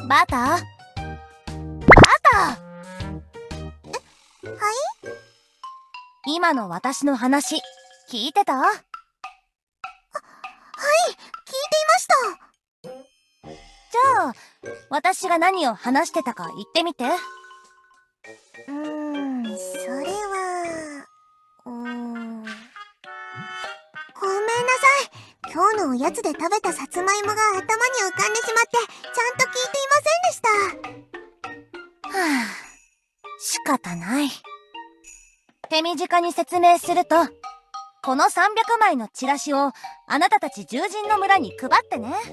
バタバタ。はい？今の私の話聞いてた？はい、聞いていました。じゃあ私が何を話してたか言ってみて。それはごめんなさい。今日のおやつで食べたさつまいもが頭に浮かんでしまってちゃんと聞いていませんでした。はあ、仕方ない。手短に説明すると、この300枚のチラシをあなたたち獣人の村に配ってね。なんで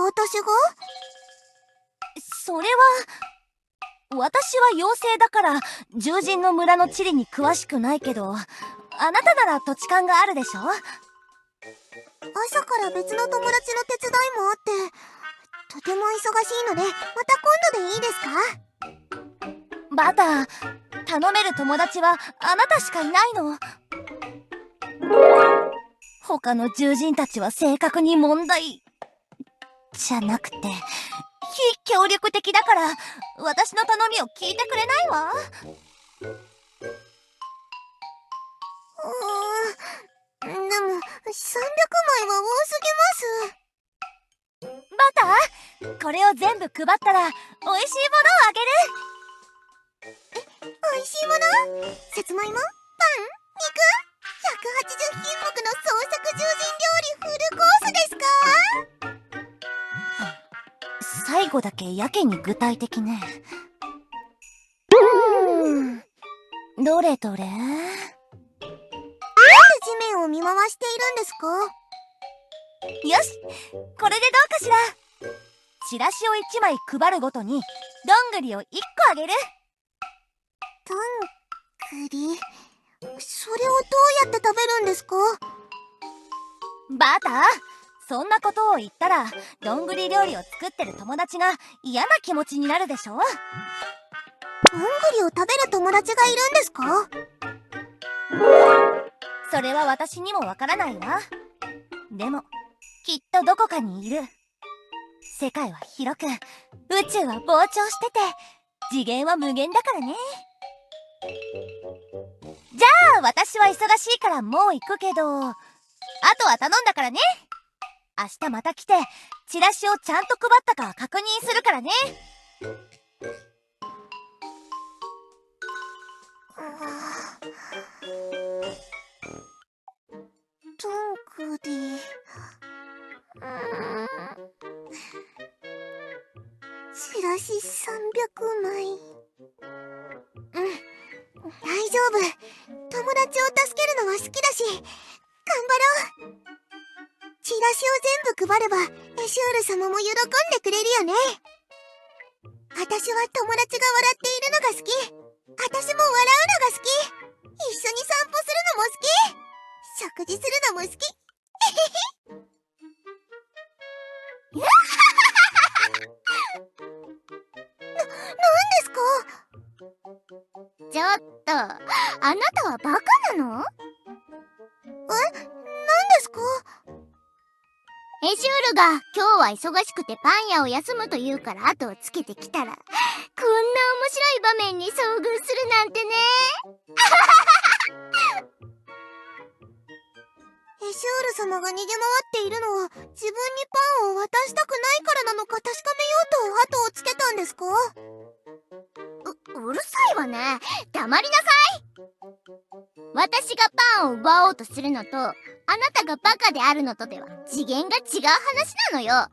私が？それは、私は妖精だから獣人の村の地理に詳しくないけど、あなたなら土地勘があるでしょ？朝から別の友達の手伝いもあってとても忙しいので、また今度でいいですか？バター、頼める友達はあなたしかいないの。他の獣人たちは性格に問題じゃなくて、非協力的だから私の頼みを聞いてくれないわ。でも300枚は多すぎます。バター、これを全部配ったら美味しいものをあげる。美味しいもの？さつまいも？パン？肉？180品目の創作獣人料理フルコースですか？最後だけやけに具体的ね。どれどれ？なんで地面を見回しているんですか？よし、これでどうかしら。チラシを1枚配るごとにどんぐりを1個あげる。どんぐり？それをどうやって食べるんですか？バター、そんなことを言ったらどんぐり料理を作ってる友達が嫌な気持ちになるでしょ。どんぐりを食べる友達がいるんですか？それは私にもわからないわ。でもきっとどこかにいる。世界は広く、宇宙は膨張してて、次元は無限だからね。じゃあ私は忙しいからもう行くけど、あとは頼んだからね。明日また来てチラシをちゃんと配ったか確認するからね。どんぐり。チラシ300枚。大丈夫。友達を助けるのは好きだし、頑張ろう。チラシを全部配ればエシュール様も喜んでくれるよね。私は友達が笑っているのが好き。私も笑うのが好き。一緒に散歩するのも好き。食事するのも好き。なんですか？ちょっと、あなたはバカなの？何ですか？エシュールが今日は忙しくてパン屋を休むと言うから後をつけてきたら、こんな面白い場面に遭遇するなんてね。エシュール様が逃げ回っているのは自分にパンを渡したくないからなのか確かめようと後をつけたんですか？うるさいわね。黙りなさい。私がパンを奪おうとするのと、あなたがバカであるのとでは次元が違う話なのよ。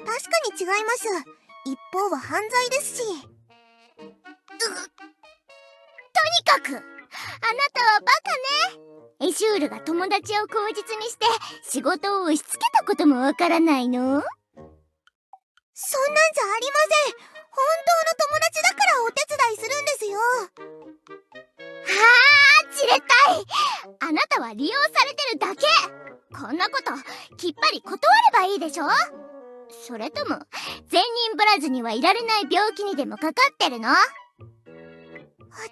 確かに違います。一方は犯罪ですし。とにかく、あなたはバカね。エシュールが友達を口実にして仕事を押し付けたこともわからないの？そんなんじゃありません。本当の友達だからお手伝いするんですよ。じれったい。あなたは利用されてるだけ。こんなこときっぱり断ればいいでしょ。それとも善人ぶらずにはいられない病気にでもかかってるの？私は病気じ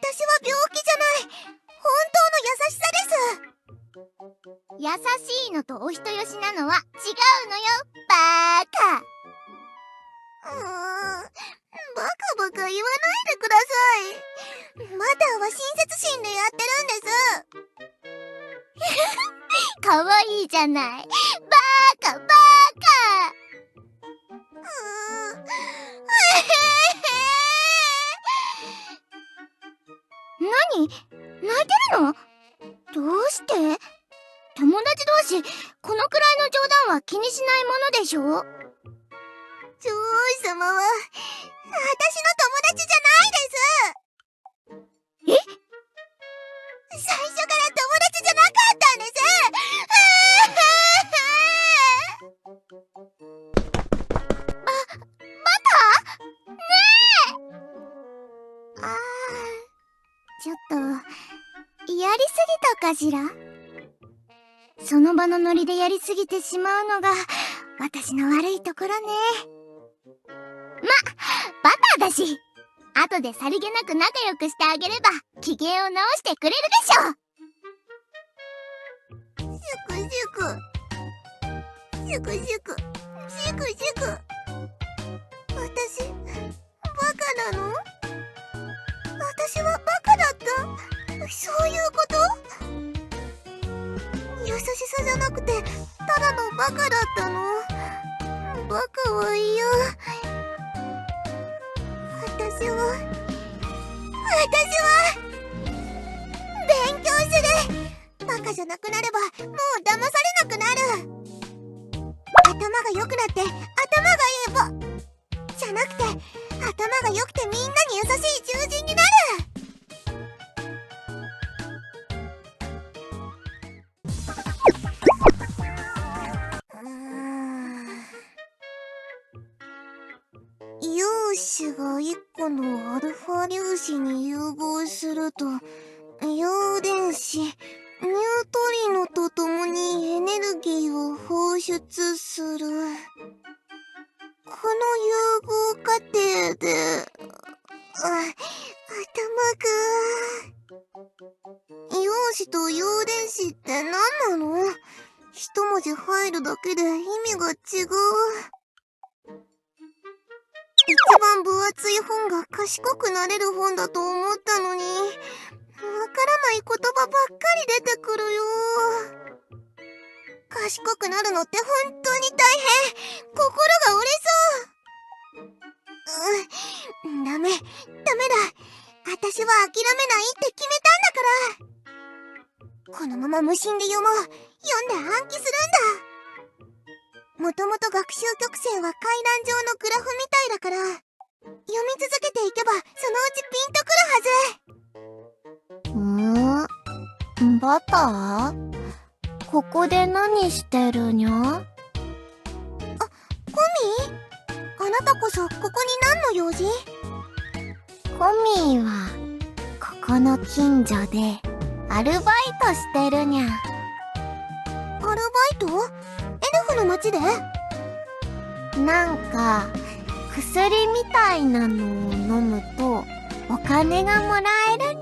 ゃない。本当の優しさです。優しいのとお人よしなのは違うのよ、バーカ。バカバカ言わないでください。マターは親切心でやってるんです。かわいいじゃない。バーカバーカ。何？泣いてるの？どうして？友達同士、このくらいの冗談は気にしないものでしょ？女王様は、私の友達じゃないです。え？最初から友達じゃなかったんです。ちょっと、やりすぎたかしら？その場のノリでやりすぎてしまうのが、私の悪いところね。バターだし、後でさりげなく仲良くしてあげれば、機嫌を直してくれるでしょ。シュクシュク。シュクシュク。シュクシュク。私、バカなの？私はバカだった？そういうこと？優しさじゃなくて、ただのバカだったの？バカは嫌。私は、勉強する！バカじゃなくなれば、もう騙されなくなる！頭が良くなって、頭がいいじゃなくて、頭が良くてみんなに優しい獣人になる！陽子が1個のアルファ粒子に融合すると、陽電子、ニュートリノと共にエネルギーを放出する。この融合過程で、陽子と陽電子って何なの？一文字入るだけで意味が違う。一番分厚い本が賢くなれる本だと思ったのに、わからない言葉ばっかり出てくるよ。賢くなるのって本当に大変。心が折れそう。ダメだ。私は諦めないって決めたんだから。このまま無心で読もう。読んで暗記するんだ。もともと学習曲線は階段状のグラフみたいだから、読み続けていけばそのうちピンとくるはず。バター？ここで何してるにゃ？コミ？あなたこそここに何の用事？コミーは、ここの近所で、アルバイトしてるにゃ。アルバイト？エルフの町で？なんか、薬みたいなのを飲むと、お金がもらえるにゃ。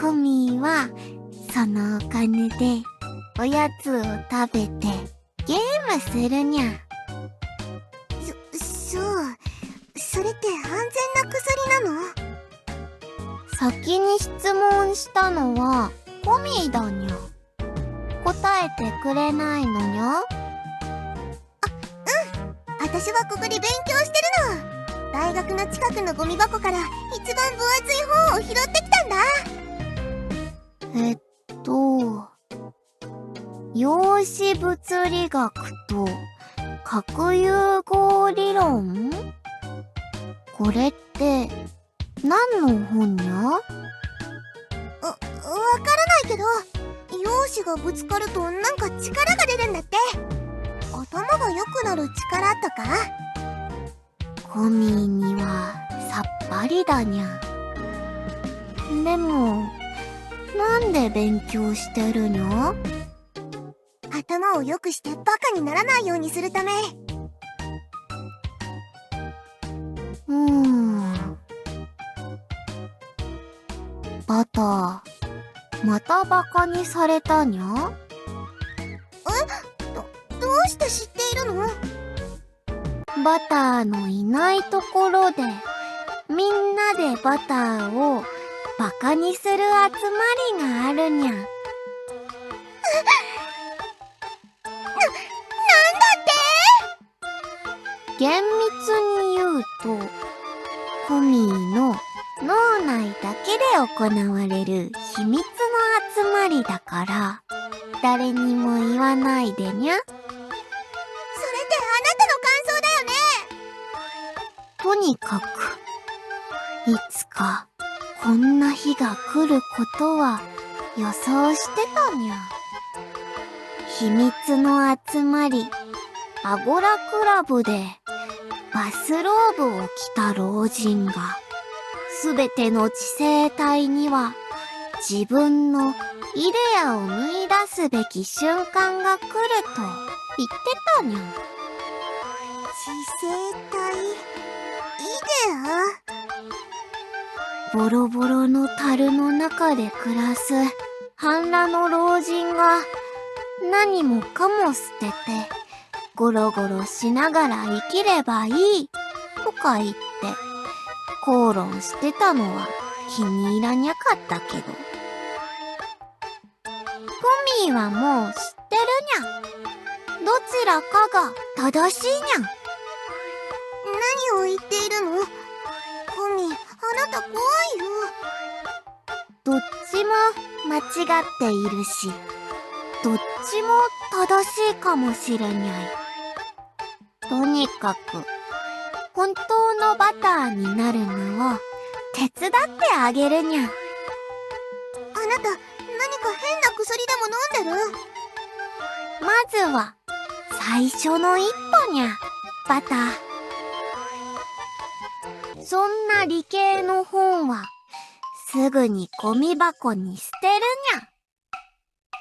コミーは、そのお金で、おやつを食べて、ゲームするにゃ。そう。それって安全な薬なの？先に質問したのは、コミーだにゃ。答えてくれないのにゃ？私はここで勉強してるの。大学の近くのゴミ箱から一番分厚い本を拾ってきたんだ。陽子物理学と核融合理論？これって何の本にゃ？わからないけど、陽子がぶつかるとなんか力が出るんだって。頭が良くなる力とか？コミーにはさっぱりだにゃ。でも、なんで勉強してるにゃ？頭を良くしてバカにならないようにするため。バター、またバカにされたにゃ？どうして知っているの？バターのいないところでみんなでバターをバカにする集まりがあるにゃ。なんだって？厳密に言うと、コミーの脳内だけで行われる秘密の集まりだから、誰にも言わないでにゃ。それってあなたの感想だよね？とにかく、いつかこんな日が来ることは予想してたにゃ。秘密の集まり、アゴラクラブでバスローブを着た老人が、すべての知性体には自分のイデアを見出すべき瞬間が来ると言ってたにゃ。知性体、イデア？ボロボロの樽の中で暮らす半裸の老人が何もかも捨ててゴロゴロしながら生きればいいとか言って口論してたのは気に入らにゃかったけど、トミーはもう知ってるにゃ。どちらかが正しいにゃ。何を言っているの？コミ、あなた怖いよ。どっちも間違っているし、どっちも正しいかもしれにゃい。とにかく、本当のバターになるのを手伝ってあげるにゃ。あなた、何か変な薬でも飲んでる？まずは、最初の一歩にゃ、バター。そんな理系の本は、すぐにゴミ箱に捨てるにゃ。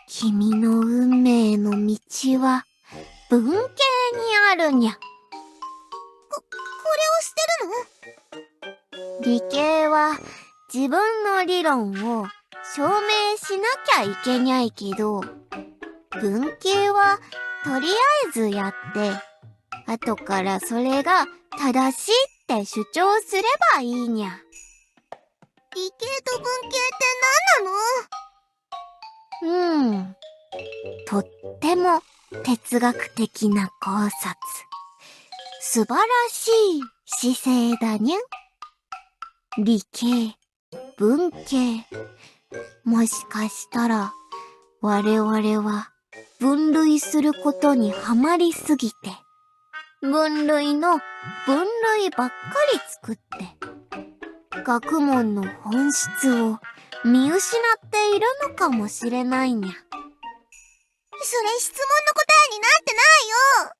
君の運命の道は、文系にあるにゃ。これを捨てるの？理系は自分の理論を証明しなきゃいけにゃいけど、文系はとりあえずやって、後からそれが正しいって主張すればいいにゃ。理系と文系って何なの？とっても哲学的な考察。素晴らしい姿勢だにゃ。理系、文系。もしかしたら我々は分類することにはまりすぎて、分類の分類ばっかり作って、学問の本質を見失っているのかもしれないにゃ。それ質問の答えになってないよ。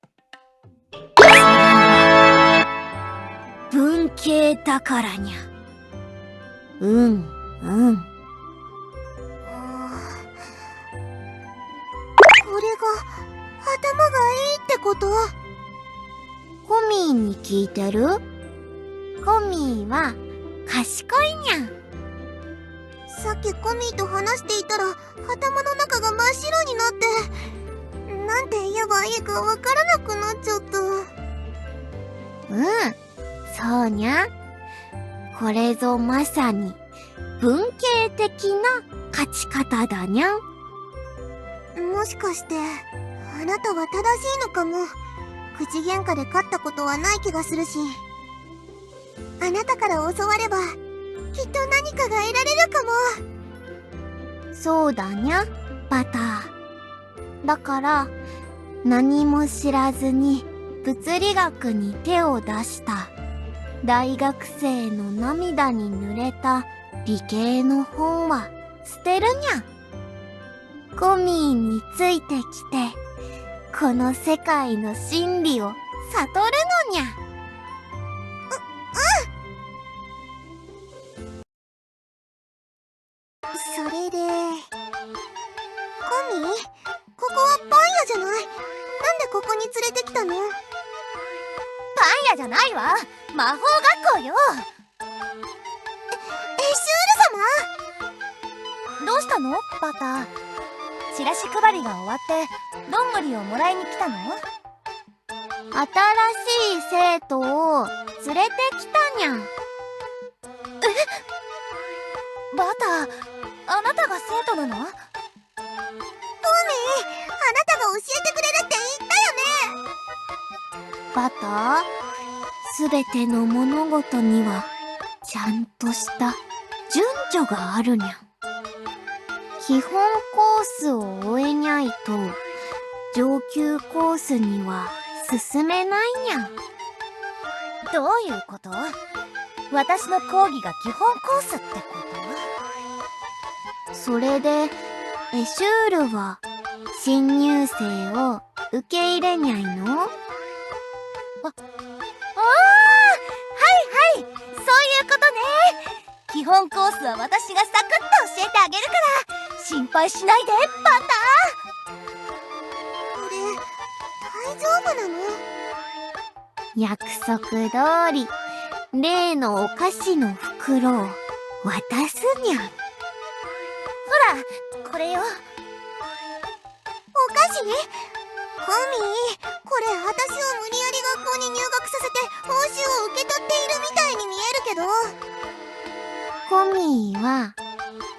文系だからにゃ。これが頭がいいってこと？コミーに聞いてる？コミーは賢いにゃ。さっきコミーと話していたら頭の中が真っ白になって、なんて言えばいいかわからなくなっちゃった。そうにゃ。これぞまさに文系的な勝ち方だにゃ。もしかしてあなたは正しいのかも。口喧嘩で勝ったことはない気がするし、あなたから教わればきっと何かが得られるかも。そうだにゃ、バター。だから何も知らずに物理学に手を出した大学生の涙に濡れた理系の本は捨てるにゃ。コミーについてきてこの世界の真理を悟るのにゃ。それで、コミー、ここはパン屋じゃない？なんでここに連れてきたの？パン屋じゃないわ。魔法学校よ。エシュール様？どうしたのバタ？チラシ配りが終わってどんぐりをもらいに来たの？新しい生徒を連れてきたにゃん。バタ、あなたが生徒なの？トミー、あなたが教えてくれるって言ったよね。バタ、すべての物事にはちゃんとした順序があるにゃん。基本コースを終えにゃいと上級コースには進めないにゃん。どういうこと？私の講義が基本コースってこと？それでエシュールは新入生を受け入れにゃいの？はいはい、そういうことね。基本コースは私がサクッと教えてあげるから心配しないでバタ。これ大丈夫なの？約束通り例のお菓子の袋を渡すにゃん。ほらこれよ。お菓子？トミー、これ私を無理やり学校に入学させて報酬を受け取っているみたいに見えるけど。コミーは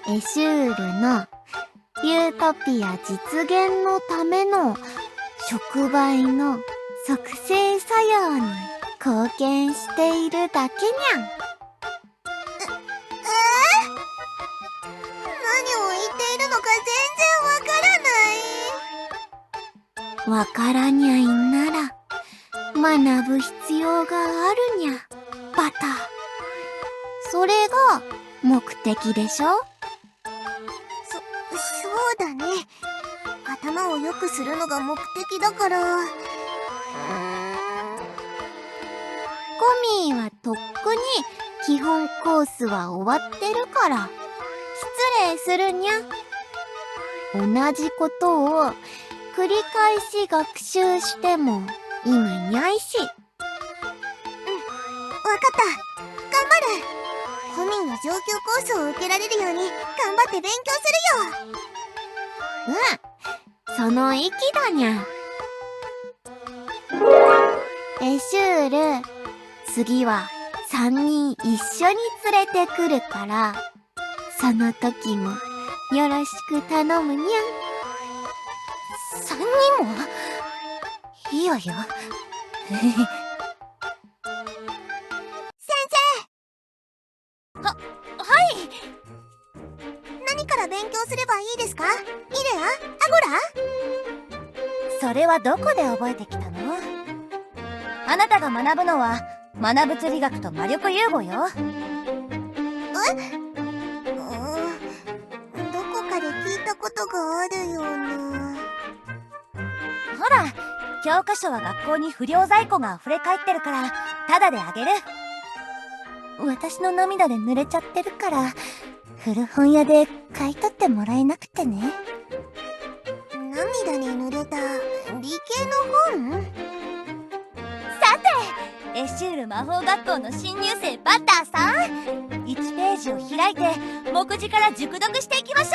エシュールのユートピア実現のための触媒の促成作用に貢献しているだけにゃん。何を言っているのか全然わからない。わからにゃいんなら学ぶ必要があるにゃ、バタ。それが目的でしょ？そうだね。頭を良くするのが目的だから。コミーはとっくに基本コースは終わってるから失礼するにゃ。同じことを繰り返し学習しても意味にゃいし。わかった。頑張る。コミーの上級コースを受けられるように頑張って勉強するよ。その意気だにゃ。エシュール、次は3人一緒に連れてくるからその時もよろしく頼むにゃん。3人も？いいわよ。はい。何から勉強すればいいですか？イレア？アゴラ？それはどこで覚えてきたの？あなたが学ぶのは学物理学と魔力融合よ。どこかで聞いたことがあるような。ほら、教科書は学校に不良在庫が溢れ返ってるからタダであげる。私の涙で濡れちゃってるから古本屋で買い取ってもらえなくてね。涙に濡れた理系の本？さて、エシュール魔法学校の新入生バッターさん、1ページを開いて目次から熟読していきましょう。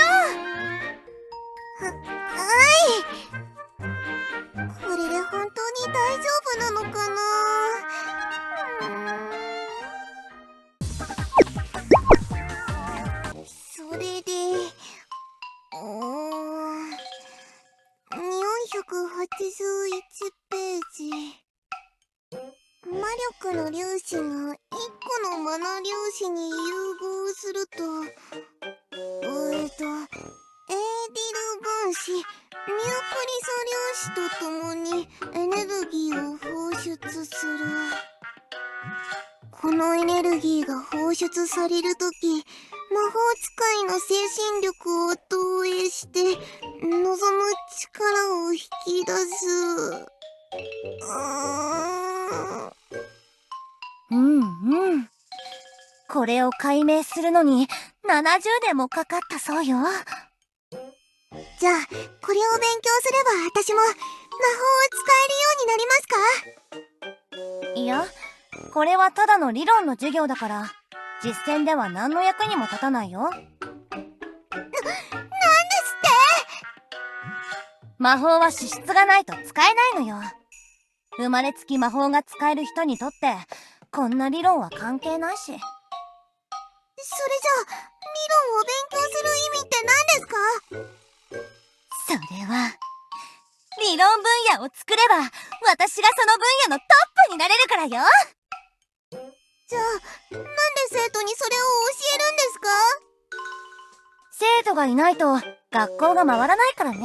これで本当に大丈夫なのかな？それで481ページ。魔力の粒子が1個のマナ粒子に融合するとエーディル分子ミュークリ素粒子とともにエネルギーを放出する。このエネルギーが放出されるとき、魔法使いの精神力を投影して望む力を引き出す。これを解明するのに70年もかかったそうよ。じゃあ、これを勉強すれば私も魔法を使えるようになりますか？いや、これはただの理論の授業だから実践では何の役にも立たないよ。魔法は資質がないと使えないのよ。生まれつき魔法が使える人にとってこんな理論は関係ないし。それじゃあ、理論を勉強する意味って何ですか？それは理論分野を作れば私がその分野のトップになれるからよ。じゃあ、なんで生徒にそれを教えるんですか？生徒がいないと学校が回らないからね。つ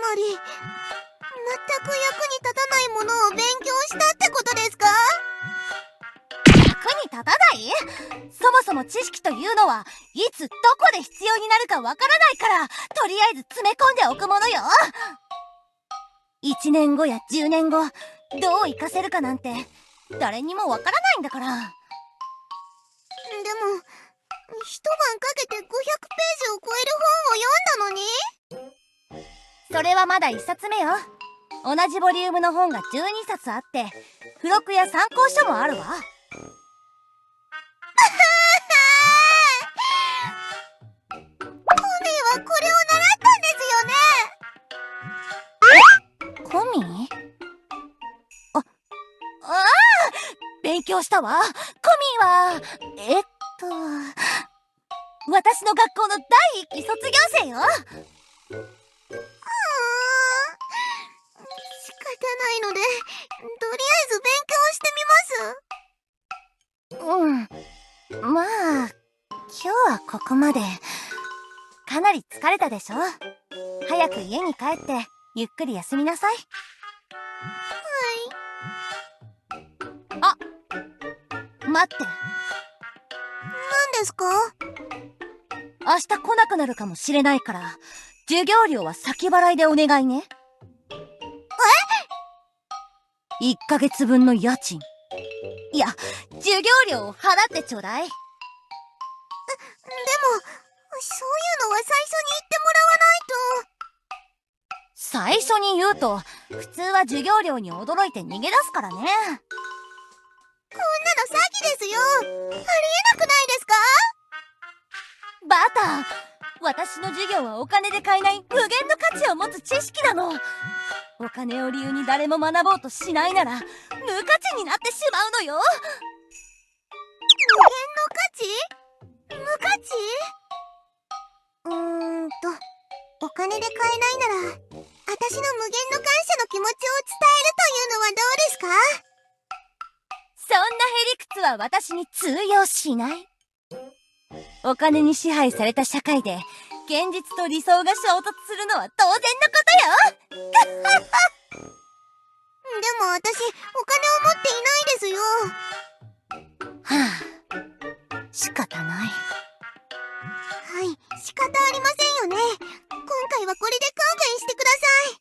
まり、全く役に立たないものを勉強したってことですか？役に立たない？そもそも知識というのはいつどこで必要になるかわからないから、とりあえず詰め込んでおくものよ。1年後や10年後どう活かせるかなんて誰にもわからないんだから。でも、一晩かけて500ページを超える本を読んだのに？それはまだ1冊目よ。同じボリュームの本が12冊あって付録や参考書もあるわ。コミはこれを習ったんですよね？コミ？ああ、勉強したわ。コミは私の学校の第1期卒業生よ。仕方ないので、とりあえず勉強してみます。まあ今日はここまで。かなり疲れたでしょ。早く家に帰ってゆっくり休みなさい。あ、待って。何ですか？明日来なくなるかもしれないから授業料は先払いでお願いね。1ヶ月分の家賃、いや授業料を払ってちょうだい。でも、そういうのは最初に言ってもらわないと。最初に言うと普通は授業料に驚いて逃げ出すからね。こんなの詐欺ですよ。ありえなくないですか？バタ、私の授業はお金で買えない無限の価値を持つ知識なの。お金を理由に誰も学ぼうとしないなら無価値になってしまうのよ。無限の価値？無価値？お金で買えないなら、私の無限の感謝の気持ちを伝えるというのはどうですか？そんなへりくつは私に通用しない。お金に支配された社会で現実と理想が衝突するのは当然のことよ。でも私、お金を持っていないですよ。はあ、仕方ない。はい、仕方ありませんよね。今回はこれで勘弁してください。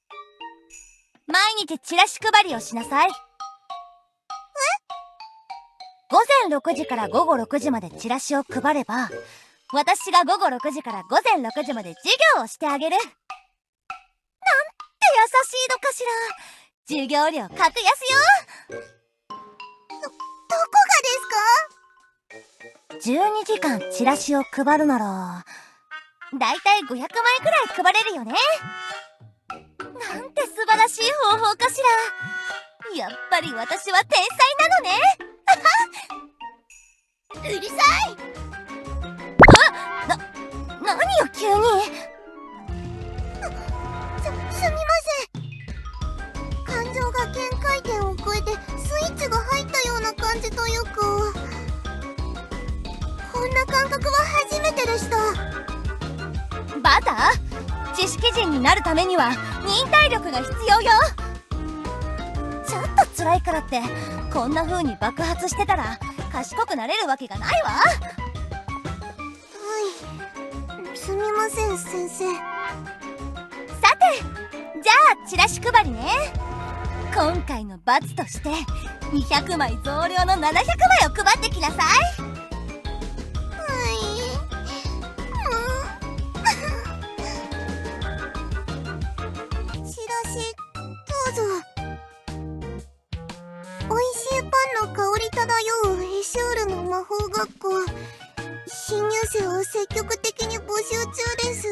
毎日チラシ配りをしなさい。午前6時から午後6時までチラシを配れば、私が午後6時から午前6時まで授業をしてあげる。なんて優しいのかしら。授業料格安よ。どこがですか？12時間チラシを配るならだいたい500枚くらい配れるよね。なんて素晴らしい方法かしら。やっぱり私は天才なのね。うるさい！何よ急に。すみません。感情が限界点を超えてスイッチが入ったような感じというか、こんな感覚は初めてでした。バター、知識人になるためには忍耐力が必要よ。ちょっと辛いからってこんな風に爆発してたら賢くなれるわけがないわ。はい、すみません先生。さて、じゃあチラシ配りね。今回の罰として200枚増量の700枚を配ってきなさい。チラシどうぞ。おいしいパンの香り漂うエシュールの魔法学校、新入生を積極的に募集中です。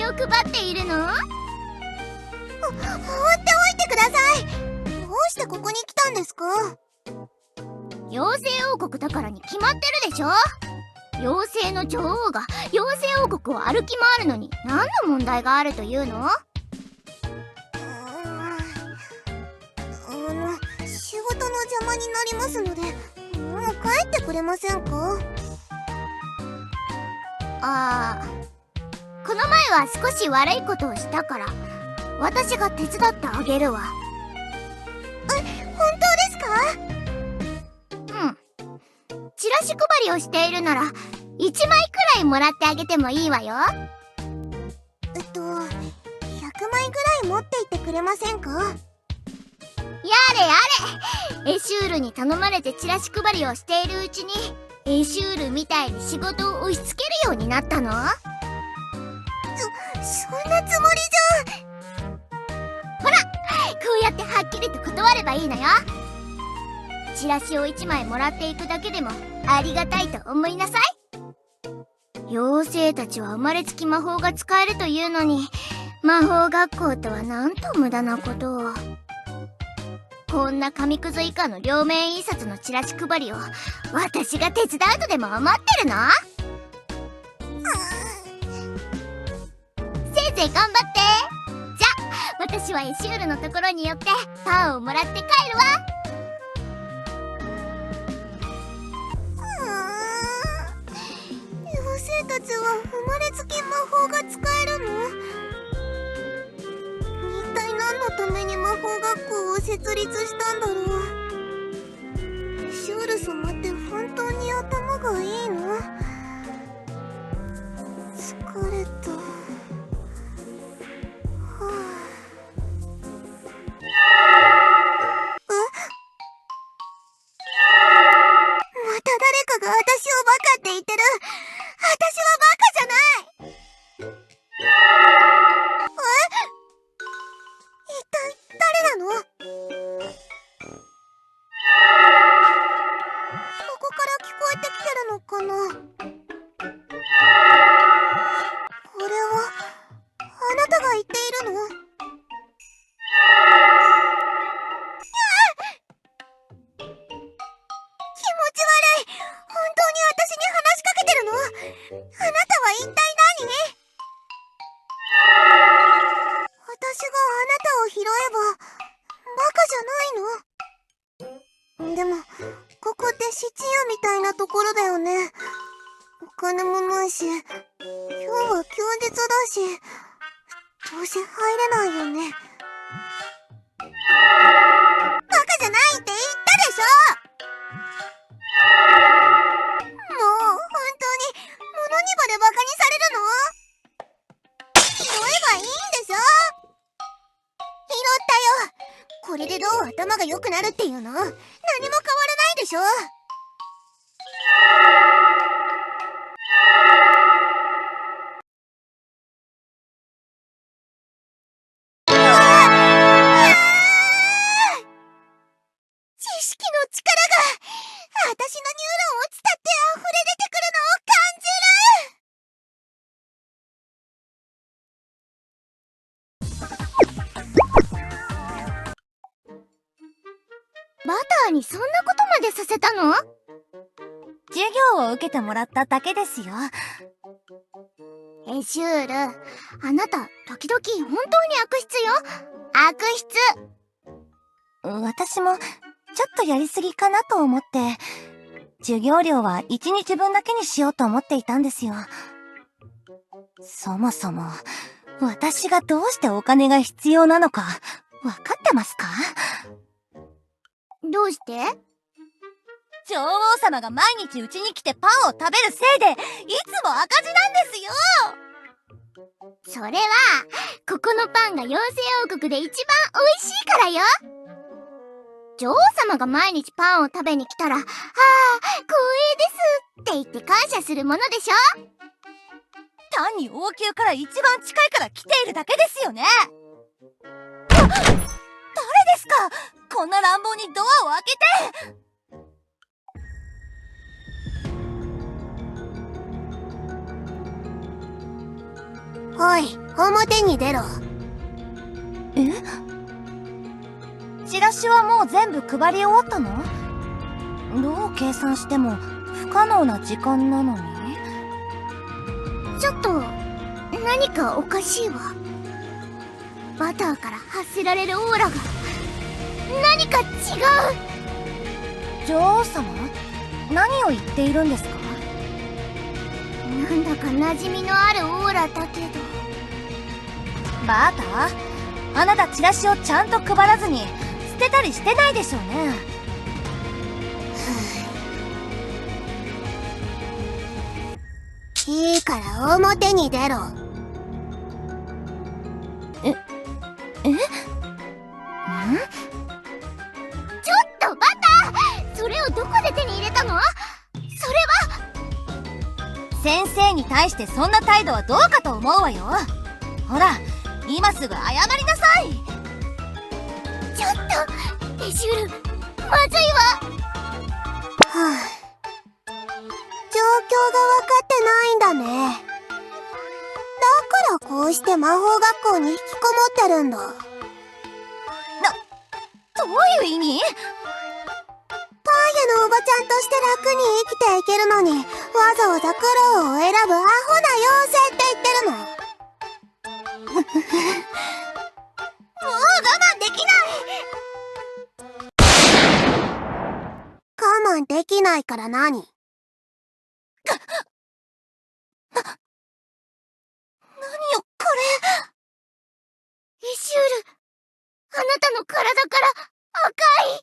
を配っているの？放っておいてください。どうしてここに来たんですか？妖精王国だからに決まってるでしょ。妖精の女王が妖精王国を歩き回るのに何の問題があるというの？仕事の邪魔になりますので、もう帰ってくれませんか？この前は少し悪いことをしたから私が手伝ってあげるわ。本当ですか？うん。チラシ配りをしているなら1枚くらいもらってあげてもいいわよ。100枚ぐらい持っていってくれませんか？やれやれ、エシュールに頼まれてチラシ配りをしているうちにエシュールみたいに仕事を押し付けるようになったの？そんなつもりじゃ。ほら、こうやってはっきりと断ればいいのよ。チラシを1枚もらっていくだけでもありがたいと思いなさい。妖精たちは生まれつき魔法が使えるというのに、魔法学校とはなんと無駄なことを。こんな紙くず以下の両面印刷のチラシ配りを私が手伝うとでも思ってるの？せいぜい頑張って。じゃあ私はエシュールのところに寄ってパンをもらって帰るわ。妖精たちは生まれつき魔法が使えるの？一体何のために魔法学校を設立したんだろう。シュール様って本当に頭がいいの？疲れた。また誰かが私をバカって言ってる。私はバカじゃない。一体誰なの？ここから聞こえてきてるのかな？これはあなたが言っているの？気持ち悪い。本当に私に話しかけてるの？あなたは一体何？私があなたを拾えばバカじゃないの？でもここって質屋みたいなところだよね。お金もないし、今日は休日だし、どうせ入れないよね。バカじゃないって言ったでしょ！もう本当に物にまでバカにされるの？拾えばいいんでしょ？拾ったよ。これでどう頭が良くなるっていうの？何も変わらないでしょ？知識の力が私のニューロンを伝って溢れ出てくるのを感じる。バターにそんなことまでさせたの？授業を受けてもらっただけですよ。エシュール、あなた時々本当に悪質よ。悪質。私もちょっとやりすぎかなと思って、授業料は1日分だけにしようと思っていたんですよ。そもそも、私がどうしてお金が必要なのか、わかってますか？どうして？女王様が毎日うちに来てパンを食べるせいで、いつも赤字なんですよ！それは、ここのパンが妖精王国で一番美味しいからよ。女王様が毎日パンを食べに来たら、光栄ですって言って感謝するものでしょ？単に王宮から一番近いから来ているだけですよね！誰ですか？こんな乱暴にドアを開けて！はい、表に出ろ。チラシはもう全部配り終わったの？どう計算しても不可能な時間なのに。ちょっと何かおかしいわ。バターから発せられるオーラが何か違う。女王様、何を言っているんですか？なんだか馴染みのあるオーラだけど。バター、あなたチラシをちゃんと配らずに捨てたりしてないでしょうね。いいから表に出ろ。ちょっとバター、それをどこで手に入れたの？それは。先生に対してそんな態度はどうかと思うわよ。ほら、今すぐ謝りなさい。ちょっとレシュール、まずいわ。はあ、状況が分かってないんだね。だからこうして魔法学校に引きこもってるんだ。どういう意味？パーヤのおばちゃんとして楽に生きていけるのに、わざわざ苦労を選ぶアホな妖精って言ってるの。もう我慢できない。我慢できないから何？何よこれ。レシュール、あなたの体から赤い。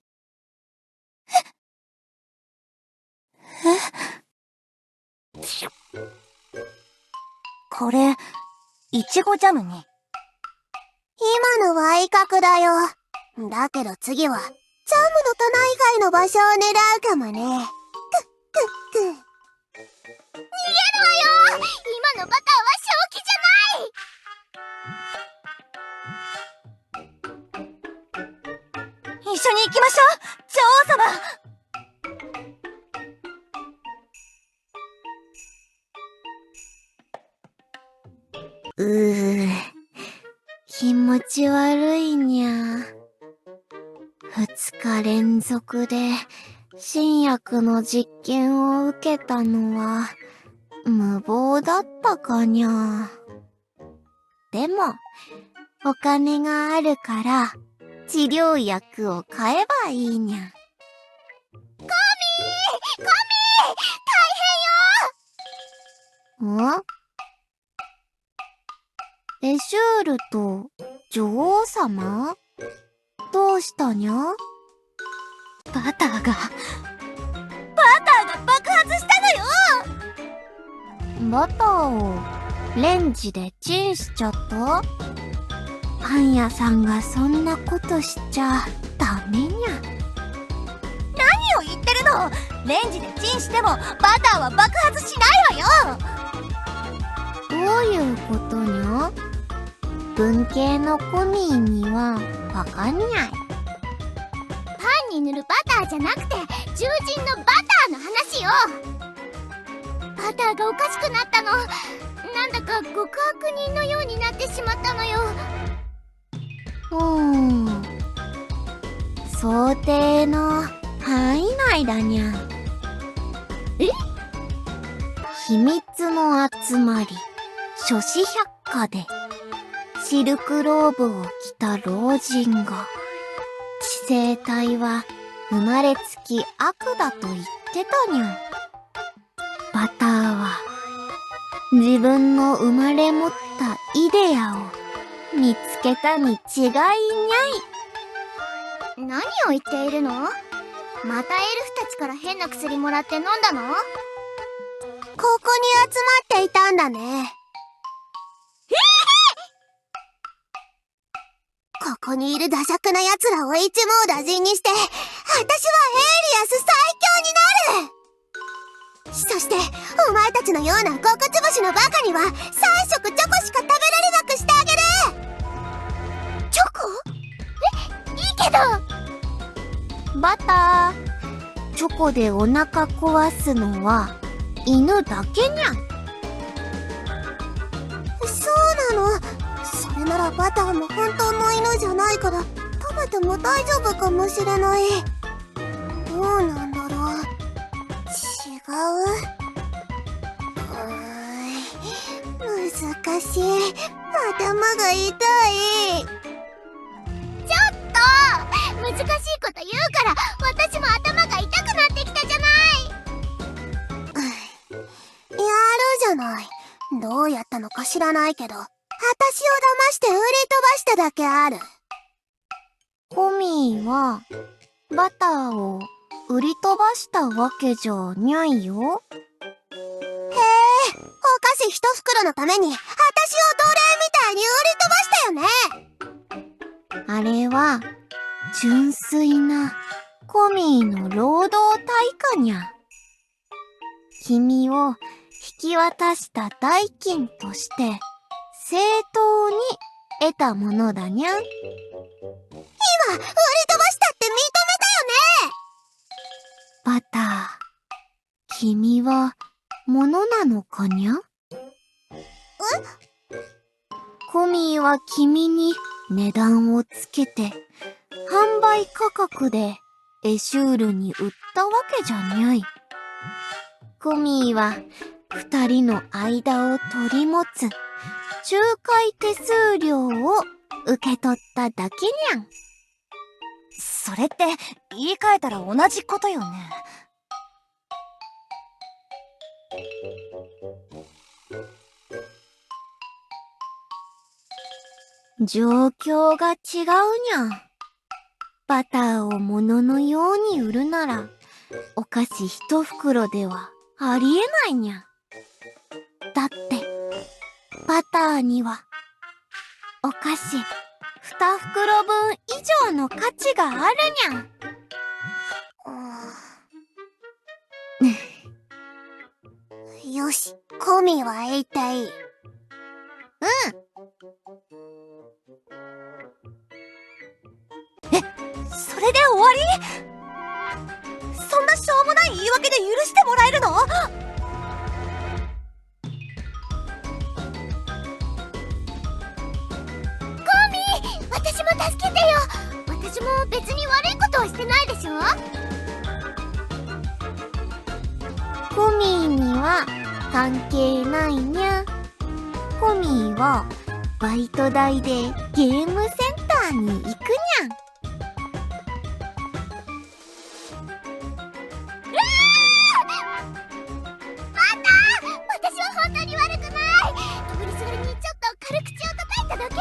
これ、いちごジャムに。今のは威嚇だよ。だけど次は、ジャムの棚以外の場所を狙うかもね。くっくっく。逃げるわよ。今のバターは正気じゃない。一緒に行きましょう、女王様。気持ち悪いにゃ。2日連続で新薬の実験を受けたのは無謀だったかにゃ。でもお金があるから治療薬を買えばいいにゃ。神大変よ。ん？レシュールと女王様？どうしたにゃ？バターが爆発したのよ。バターをレンジでチンしちゃった？パン屋さんがそんなことしちゃダメにゃ。何を言ってるの？レンジでチンしてもバターは爆発しないわよ。どういうことにゃ？文系のコミーにはわかんにゃい。パンに塗るバターじゃなくて獣人のバターの話よ。バターがおかしくなったの。なんだか極悪人のようになってしまったのよ。想定の範囲内だにゃ。秘密の集まり諸子百科でシルクローブを着た老人が、知性体は生まれつき悪だと言ってたにゃ。バターは自分の生まれ持ったイデアを見つけたに違いにゃい。何を言っているの？またエルフたちから変な薬もらって飲んだの？ここに集まっていたんだね。ここにいるダ作な奴らを一網打尽にして、私はエイリアス最強になる。そしてお前たちのような穀潰しのバカには3食チョコしか食べられなくしてあげる。チョコ？いいけど。バター、チョコでお腹壊すのは犬だけにゃ。そうなの？れならバターも本当の犬じゃないから食べても大丈夫かもしれない。どうなんだろう。違う。難しい。頭が痛い。難しいこと言うから私も頭が痛くなってきたじゃない。やるじゃない。どうやったのか知らないけど、私を騙して売り飛ばしただけある。コミーはバターを売り飛ばしたわけじゃにゃいよ。お菓子一袋のために私を奴隷みたいに売り飛ばしたよね。あれは純粋なコミーの労働対価にゃ。君を引き渡した代金として正当に得たものだにゃ。今売り飛ばしたって認めバター、君は物なのかにゃ？コミーは君に値段をつけて販売価格でエシュールに売ったわけじゃにゃい。コミーは二人の間を取り持つ仲介手数料を受け取っただけにゃん。それって言い換えたら同じことよね。状況が違うにゃ。バターを物のように売るなら、お菓子一袋ではありえないにゃ。だって、バターには、お菓子二袋分以上の価値があるにゃ。よし、コミーは言っていい。それで終わり？そんなしょうもない言い訳で許してもらえるの？私も助けてよ。私も別に悪いことはしてないでしょ。コミーには関係ないにゃ。コミーはバイト代でゲームセンターに行くにゃ。私は本当に悪くない。通りすがりにちょっと軽口を叩いただけよ。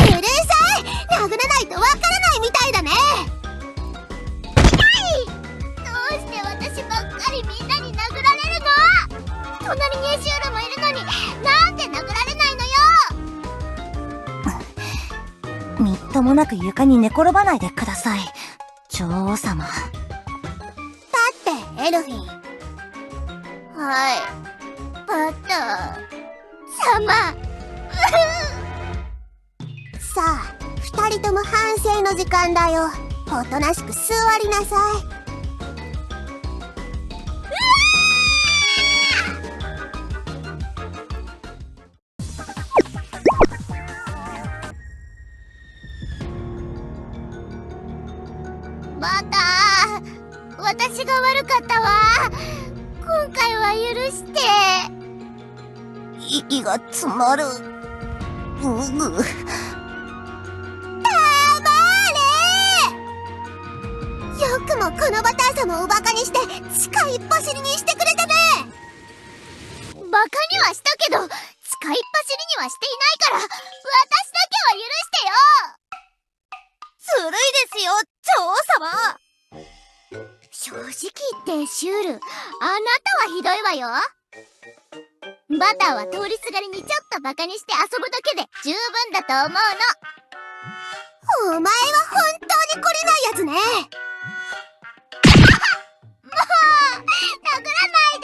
うるさい。殴らないとわからないみたいだね。どうして私ばっかりみんなに殴られるの？隣にエシュールもいるのになんで殴られないのよ。みっともなく床に寝転ばないでください、女王様。だってエルフィン。はい、バター様。さあ、二人とも反省の時間だよ。おとなしく座りなさい。バター、私が悪かったわ。今回は許して。息が詰まる。よくもこのバター様をバカにして地下一走りにしてくれたね。バカにはしたけど使いっ走りにはしていないから私だけは許してよ。ずるいですよ、女王様。正直言ってシュール、あなたはひどいわよ。バターは通りすがりにちょっとバカにして遊ぶだけで十分だと思うの。お前は本当に懲りないやつね。もう殴らない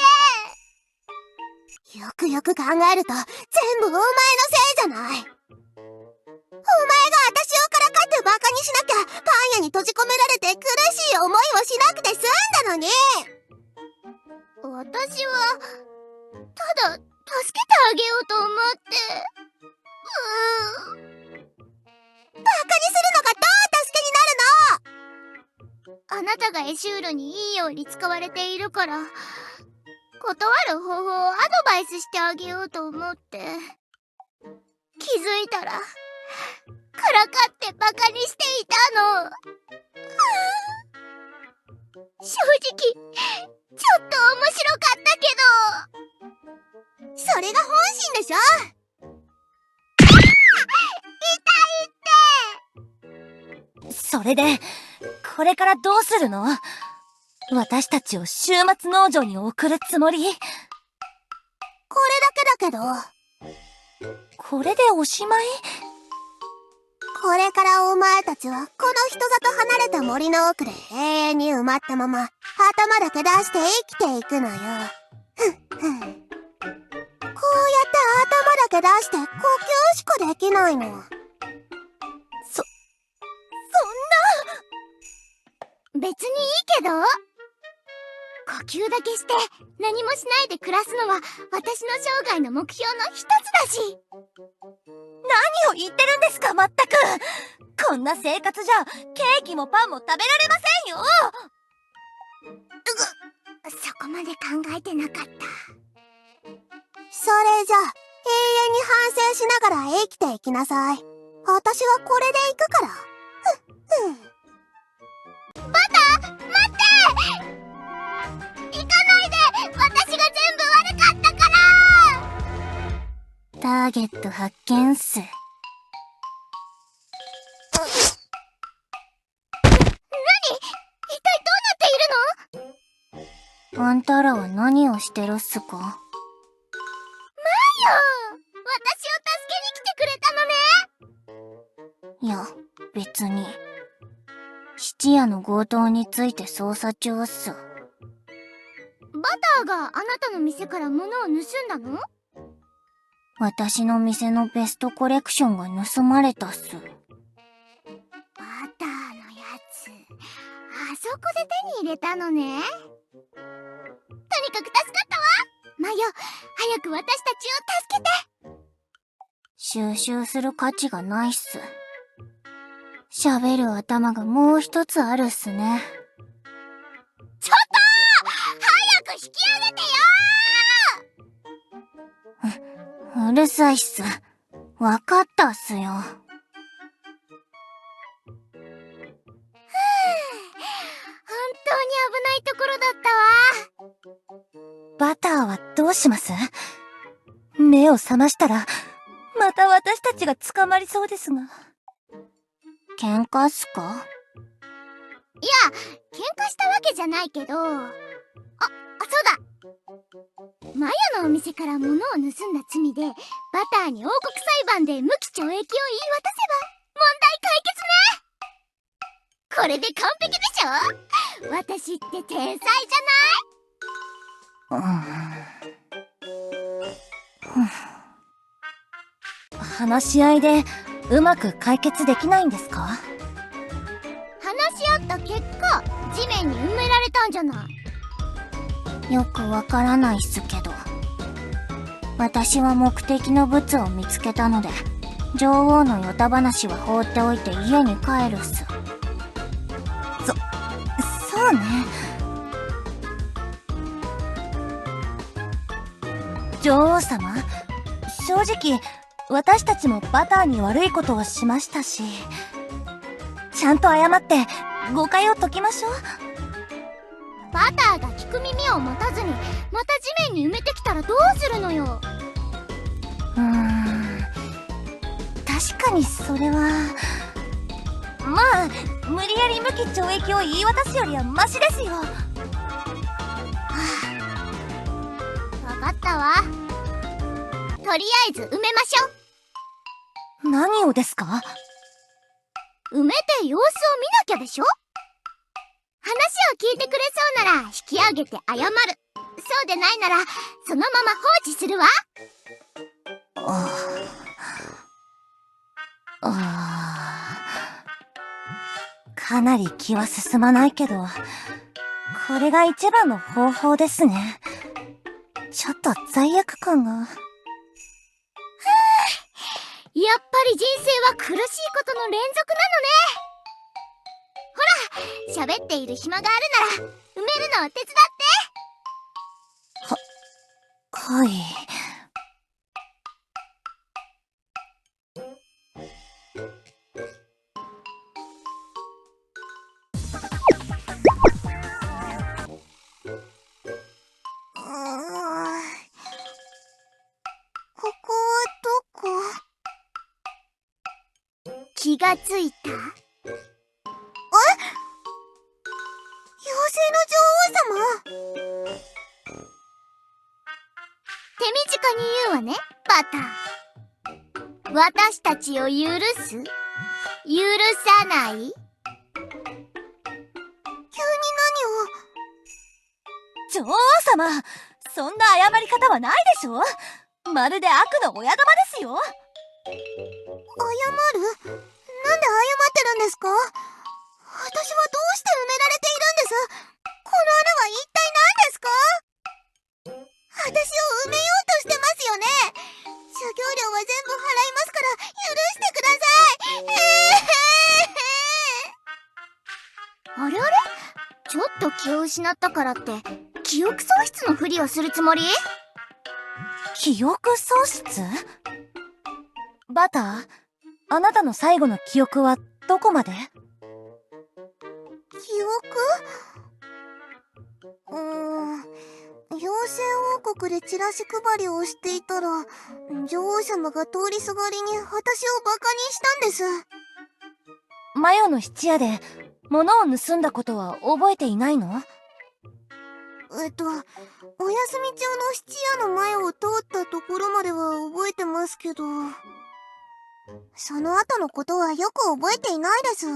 で。よくよく考えると全部お前のせいじゃない。お前が私をからかってバカにしなきゃパン屋に閉じ込められて苦しい思いをしなくて済んだのに。私はただ助けてあげようと思って。バカにするのがどう助けになるの？あなたがエシュールにいいように使われているから、断る方法をアドバイスしてあげようと思って。気づいたら、からかってバカにしていたの。正直、ちょっと面白かったけど。それが本心でしょ？それで、これからどうするの？私たちを終末農場に送るつもり？これだけだけど、これでおしまい？これからお前たちはこの人里離れた森の奥で永遠に埋まったまま頭だけ出して生きていくのよ。こうやって頭だけ出して呼吸しかできないの。別にいいけど。呼吸だけして何もしないで暮らすのは私の生涯の目標の一つだし。何を言ってるんですか、まったく。こんな生活じゃケーキもパンも食べられませんよ。そこまで考えてなかった。それじゃあ永遠に反省しながら生きていきなさい。私はこれで行くから。バター、待って！行かないで！私が全部悪かったから！ターゲット発見っす。何？一体どうなっているの？あんたらは何をしてるっすか？マヨ！私を助けに来てくれたのね！いや、別に。質屋の強盗について捜査中っす。バターがあなたの店から物を盗んだの？私の店のベストコレクションが盗まれたっす。バターのやつ、あそこで手に入れたのね。とにかく助かったわ。マヨ、早く私たちを助けて。収集する価値がないっす。喋る頭がもう一つあるっすね。ちょっと！早く引き上げてよ！うるさいっす。わかったっすよ。本当に危ないところだったわ。バターはどうします？目を覚ましたら、また私たちが捕まりそうですが。喧嘩っすか？いや、喧嘩したわけじゃないけど。そうだ！マヨのお店から物を盗んだ罪で、バターに王国裁判で無期懲役を言い渡せば、問題解決ね！これで完璧でしょ？私って天才じゃない？話し合いでうまく解決できないんですか？話し合った結果、地面に埋められたんじゃない？よくわからないっすけど。私は目的のブツを見つけたので、女王のヨタ話は放っておいて家に帰るっす。そうね。女王様、正直、私たちもバターに悪いことをしましたし、ちゃんと謝って誤解を解きましょう。バターが聞く耳を持たずにまた地面に埋めてきたらどうするのよ。確かにそれはまあ無理やり無期懲役を言い渡すよりはマシですよ。わかったわ。とりあえず埋めましょう。何をですか？埋めて様子を見なきゃでしょ。話を聞いてくれそうなら引き上げて謝る。そうでないならそのまま放置するわ。かなり気は進まないけど、これが一番の方法ですね。ちょっと罪悪感が。やっぱり人生は苦しいことの連続なのね。ほら、喋っている暇があるなら埋めるのを手伝って。はい。ここはどこ？気がついた？妖精の女王様。手短に言うわね、バター。私たちを許す？許さない？急に何を？女王様、そんな謝り方はないでしょ。まるで悪の親玉ですよ。謝る？なんで謝ってるんですか？私はどうして埋められているんです？この穴は一体何ですか？私を埋めようとしてますよね。授業料は全部払いますから許してください。あれあれ？ちょっと気を失ったからって記憶喪失のふりをするつもり？記憶喪失？バター、あなたの最後の記憶はどこまで？記憶？妖精王国でチラシ配りをしていたら、女王様が通りすがりに私をバカにしたんです。マヨの質屋で物を盗んだことは覚えていないの？お休み中の質屋の前を通ったところまでは覚えてますけど、その後のことはよく覚えていないです。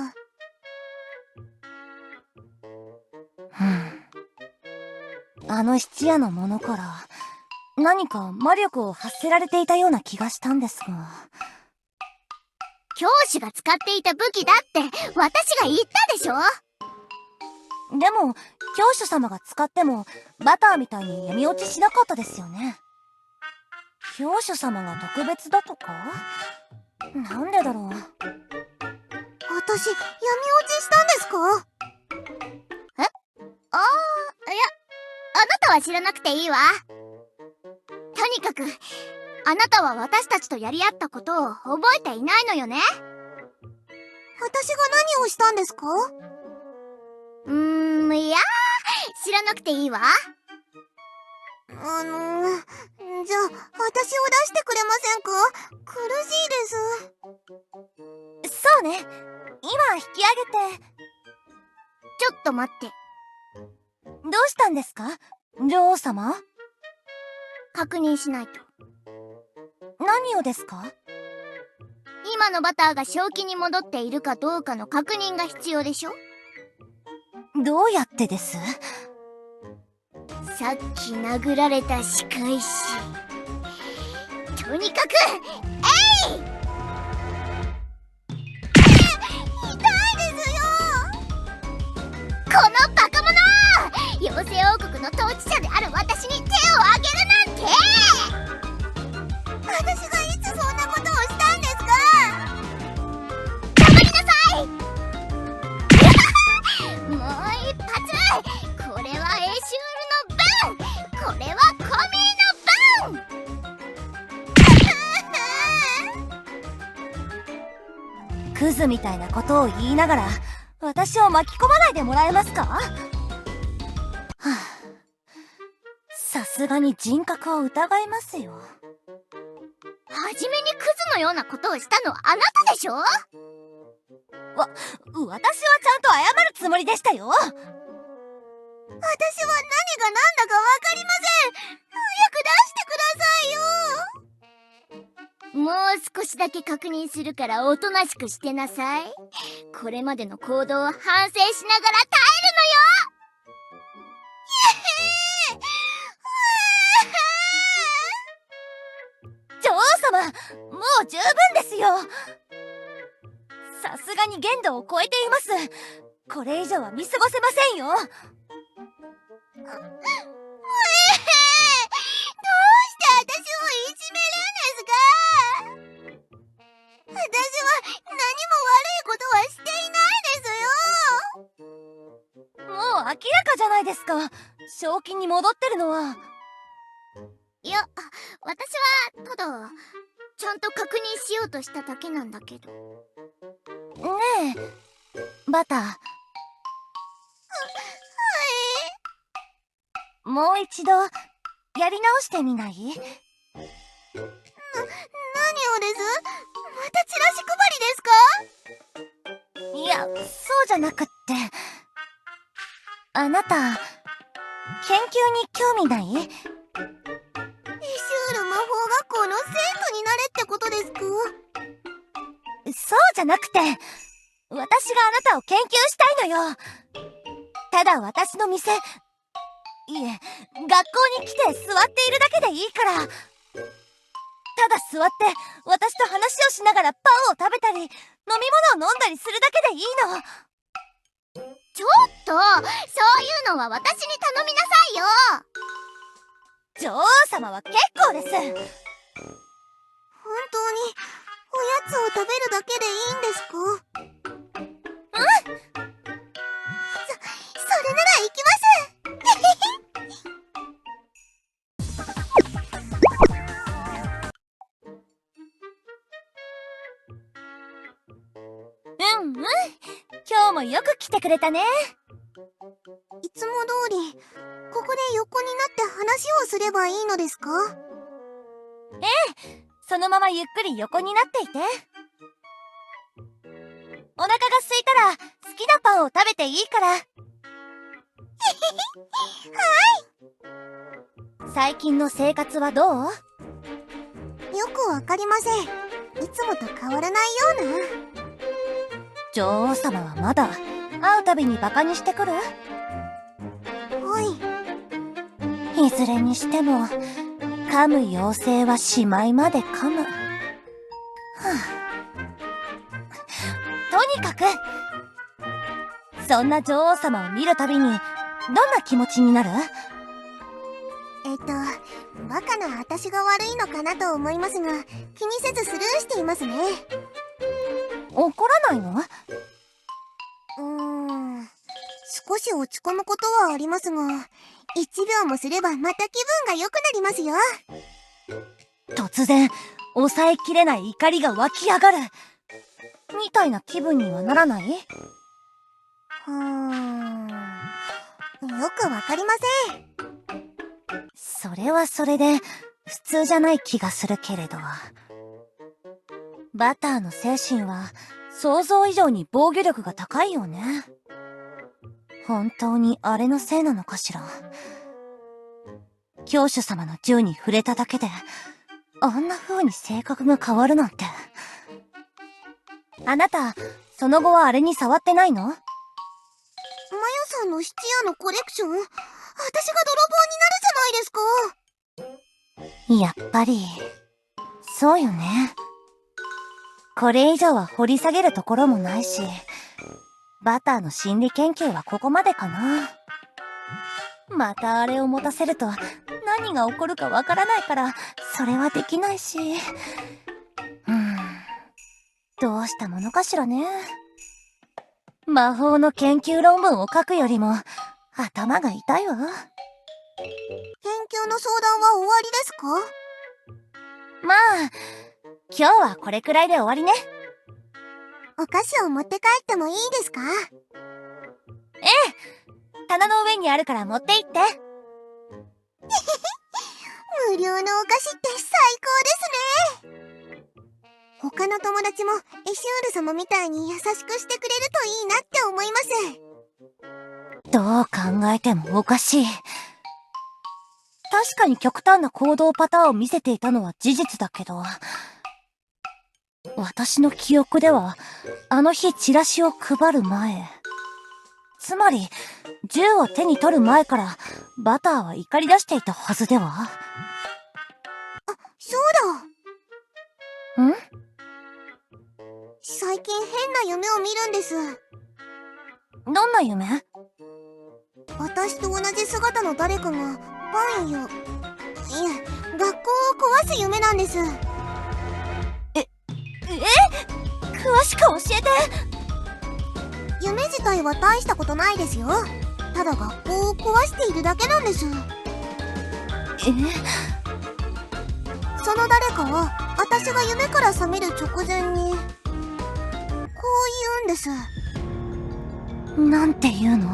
あの質屋のものから何か魔力を発せられていたような気がしたんですが。教師が使っていた武器だって私が言ったでしょ。でも教主様が使ってもバターみたいに闇落ちしなかったですよね。教主様が特別だとか？なんでだろう。私、闇落ちしたんですか？いや、あなたは知らなくていいわ。とにかくあなたは私たちとやり合ったことを覚えていないのよね。私が何をしたんですか？いや知らなくていいわ。じゃあ、私を出してくれませんか？苦しいです。そうね、今引き上げて。ちょっと待って。どうしたんですか、女王様？確認しないと。何をですか？今のバターが正気に戻っているかどうかの確認が必要でしょ。どうやってです？さっき殴られた仕返し。とにかく痛いですよ。このバカ者！妖精王国の統治者である私に手を挙げるなんて！私がいつそんなことをしたんですか？黙りなさい！もう一発！これはエシュールの番！これはコミーの番！クズみたいなことを言いながら私を巻き込まないでもらえますか？はあ、さすがに人格を疑いますよ。初めにクズのようなことをしたのはあなたでしょ？私はちゃんと謝るつもりでしたよ。私は何が何だかわかりません。早く出してくださいよ。もう少しだけ確認するからおとなしくしてなさい。これまでの行動を反省しながら耐えるのよ。女王様、もう十分ですよ。さすがに限度を超えています。これ以上は見過ごせませんよ。どうして私をいじめるんですか？何も悪いことはしていないですよ。もう明らかじゃないですか。正気に戻ってるのは。いや、私はただちゃんと確認しようとしただけなんだけど。ねえバター、もう一度やり直してみない？何をです？またチラシ配りですか？いや、そうじゃなくって、あなた研究に興味ない？エシュール魔法学校の生徒になれってことですか？そうじゃなくて、私があなたを研究したいのよ。ただ私の店、いえ、学校に来て座っているだけでいいから。ただ座って私と話をしながらパンを食べたり飲み物を飲んだりするだけでいいの。ちょっと、そういうのは私に頼みなさいよ。女王様は結構です。本当におやつを食べるだけでいいんですか？それなら行きます。うんうん、今日もよく来てくれたね。いつも通りここで横になって話をすればいいのですか？そのままゆっくり横になっていて。お腹が空いたら好きなパンを食べていいから。はい。最近の生活はどう？よくわかりません。いつもと変わらないような。女王様はまだ会うたびにバカにしてくる？はいずれにしても噛む妖精はしまいまで噛む。とにかくそんな女王様を見るたびにどんな気持ちになる？バカな私が悪いのかなと思いますが、気にせずスルーしていますね。怒らないの？少し落ち込むことはありますが、1秒もすればまた気分が良くなりますよ。突然抑えきれない怒りが湧き上がるみたいな気分にはならない？よくわかりません。それはそれで普通じゃない気がするけれど。バターの精神は想像以上に防御力が高いよね。本当にあれのせいなのかしら。教主様の銃に触れただけであんな風に性格が変わるなんて。あなたその後はあれに触ってないの？マヨさんの質屋のコレクション、私が泥棒になるじゃないですか。やっぱりそうよね。これ以上は掘り下げるところもないし、バターの心理研究はここまでかな。またあれを持たせると何が起こるかわからないから、それはできないし。どうしたものかしらね。魔法の研究論文を書くよりも頭が痛いわ。研究の相談は終わりですか？まあ今日はこれくらいで終わりね。お菓子を持って帰ってもいいですか？棚の上にあるから持って行って。無料のお菓子って最高ですね。他の友達もエシュール様みたいに優しくしてくれるといいなって思います。どう考えてもおかしい。確かに極端な行動パターンを見せていたのは事実だけど、私の記憶ではあの日チラシを配る前、つまり銃を手に取る前からバターは怒り出していたはずでは？そうだ。ん？最近変な夢を見るんです。どんな夢？私と同じ姿の誰かがパンや、いえ、学校を壊す夢なんです。えしく教えて。夢自体は大したことないですよ。ただ学校を壊しているだけなんです。その誰かは私が夢から覚める直前にこう言うんです。なんて言うの？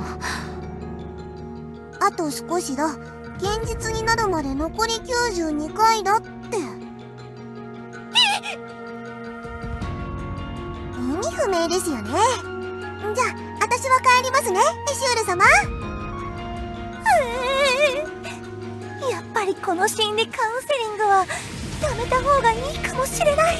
あと少しだ、現実になるまで残り92回だって。意味不明ですよね。じゃあ私は帰りますね、エシュール様。やっぱりこの心理カウンセリングはやめた方がいいかもしれない。